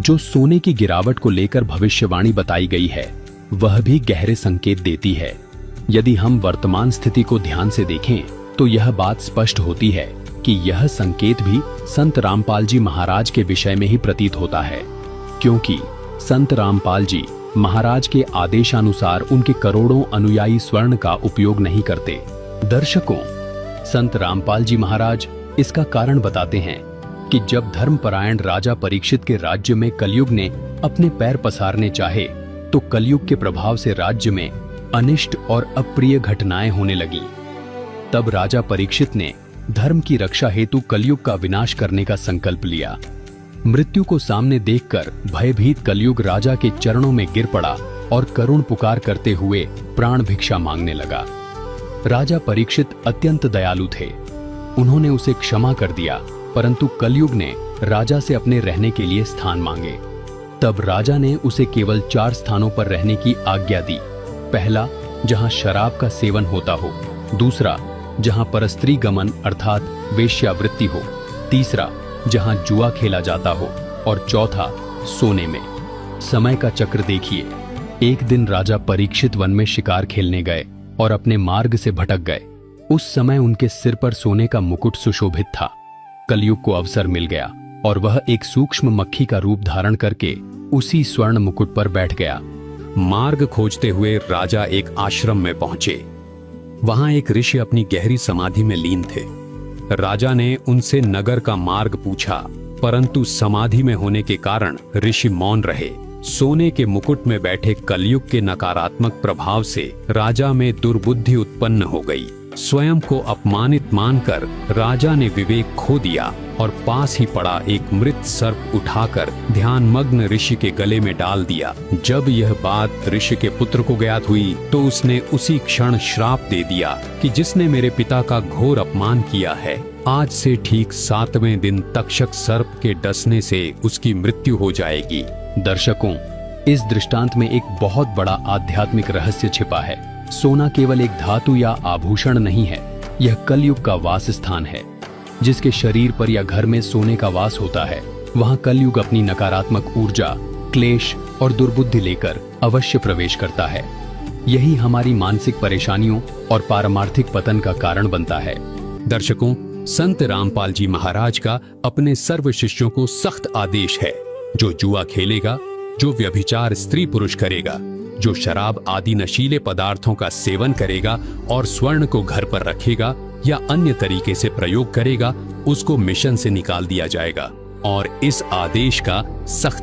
जो सोने की गिरावट को लेकर भविष्यवाणी बताई गई है वह भी गहरे संकेत देती है। यदि हम वर्तमान स्थिति को ध्यान से देखें तो यह बात स्पष्ट होती है कि यह संकेत भी संत रामपाल जी महाराज के विषय में ही प्रतीत होता है, क्योंकि संत रामपाल जी महाराज के आदेशानुसार उनके करोड़ों अनुयायी स्वर्ण का उपयोग नहीं करते। दर्शकों, संत रामपाल जी महाराज इसका कारण बताते हैं कि जब धर्मपरायण राजा परीक्षित के राज्य में कलयुग ने अपने पैर पसारने चाहे तो कलयुग के प्रभाव से राज्य में अनिष्ट और अप्रिय घटनाएं होने लगी। तब राजा परीक्षित ने धर्म की रक्षा हेतु कलयुग का विनाश करने का संकल्प लिया। मृत्यु को सामने देखकर भयभीत कलयुग राजा के चरणों में गिर पड़ा और करुण पुकार करते हुए प्राण भिक्षा मांगने लगा। राजा परीक्षित अत्यंत दयालु थे। उन्होंने उसे क्षमा कर दिया, परंतु कलयुग ने राजा से अपने रहने के लिए स्थान मांगे। तब राजा ने उसे केवल 4 स्थानों पर रहने की आज्ञा दी। पहला, जहां शराब का सेवन होता हो। दूसरा, जहां परस्त्री गमन अर्थात वेश्यावृत्ति हो। तीसरा, जहां जुआ खेला जाता हो। और चौथा, सोने में। समय का चक्र देखिए। एक दिन राजा परीक्षित वन में शिकार खेलने गए और अपने मार्ग से भटक गए। उस समय उनके सिर पर सोने का मुकुट सुशोभित था। कलयुग को अवसर मिल गया और वह एक सूक्ष्म मक्खी का रूप धारण करके उसी स्वर्ण मुकुट पर बैठ गया। मार्ग खोजते हुए राजा एक आश्रम में पहुंचे। वहां एक ऋषि अपनी गहरी समाधि में लीन थे। राजा ने उनसे नगर का मार्ग पूछा, परंतु समाधि में होने के कारण ऋषि मौन रहे। सोने के मुकुट में बैठे कलयुग के नकारात्मक प्रभाव से राजा में दुर्बुद्धि उत्पन्न हो गई। स्वयं को अपमानित मानकर राजा ने विवेक खो दिया और पास ही पड़ा एक मृत सर्प उठाकर ध्यानमग्न ऋषि के गले में डाल दिया। जब यह बात ऋषि के पुत्र को ज्ञात हुई तो उसने उसी क्षण श्राप दे दिया कि जिसने मेरे पिता का घोर अपमान किया है, आज से ठीक 7वें दिन तक्षक सर्प के डसने से उसकी मृत्यु हो जाएगी। दर्शकों, इस दृष्टांत में एक बहुत बड़ा आध्यात्मिक रहस्य छिपा है। सोना केवल एक धातु या आभूषण नहीं है, यह कलयुग का वास स्थान है। जिसके शरीर पर या घर में सोने का वास होता है, वहां कलयुग अपनी नकारात्मक ऊर्जा, क्लेश और दुर्बुद्धि लेकर अवश्य प्रवेश करता है। यही हमारी मानसिक परेशानियों और पारमार्थिक पतन का कारण बनता है। दर्शकों, संत रामपाल जी महाराज का अपने सर्व शिष्यों को सख्त आदेश है, जो जुआ खेलेगा, जो व्यभिचार स्त्री पुरुष करेगा, जो शराब आदि नशीले पदार्थों का सेवन करेगा और स्वर्ण को घर पर रखेगा या अन्य तरीके से प्रयोग करेगा, उसको मिशन से निकाल दिया जाएगा। और इस आदेश का सख्त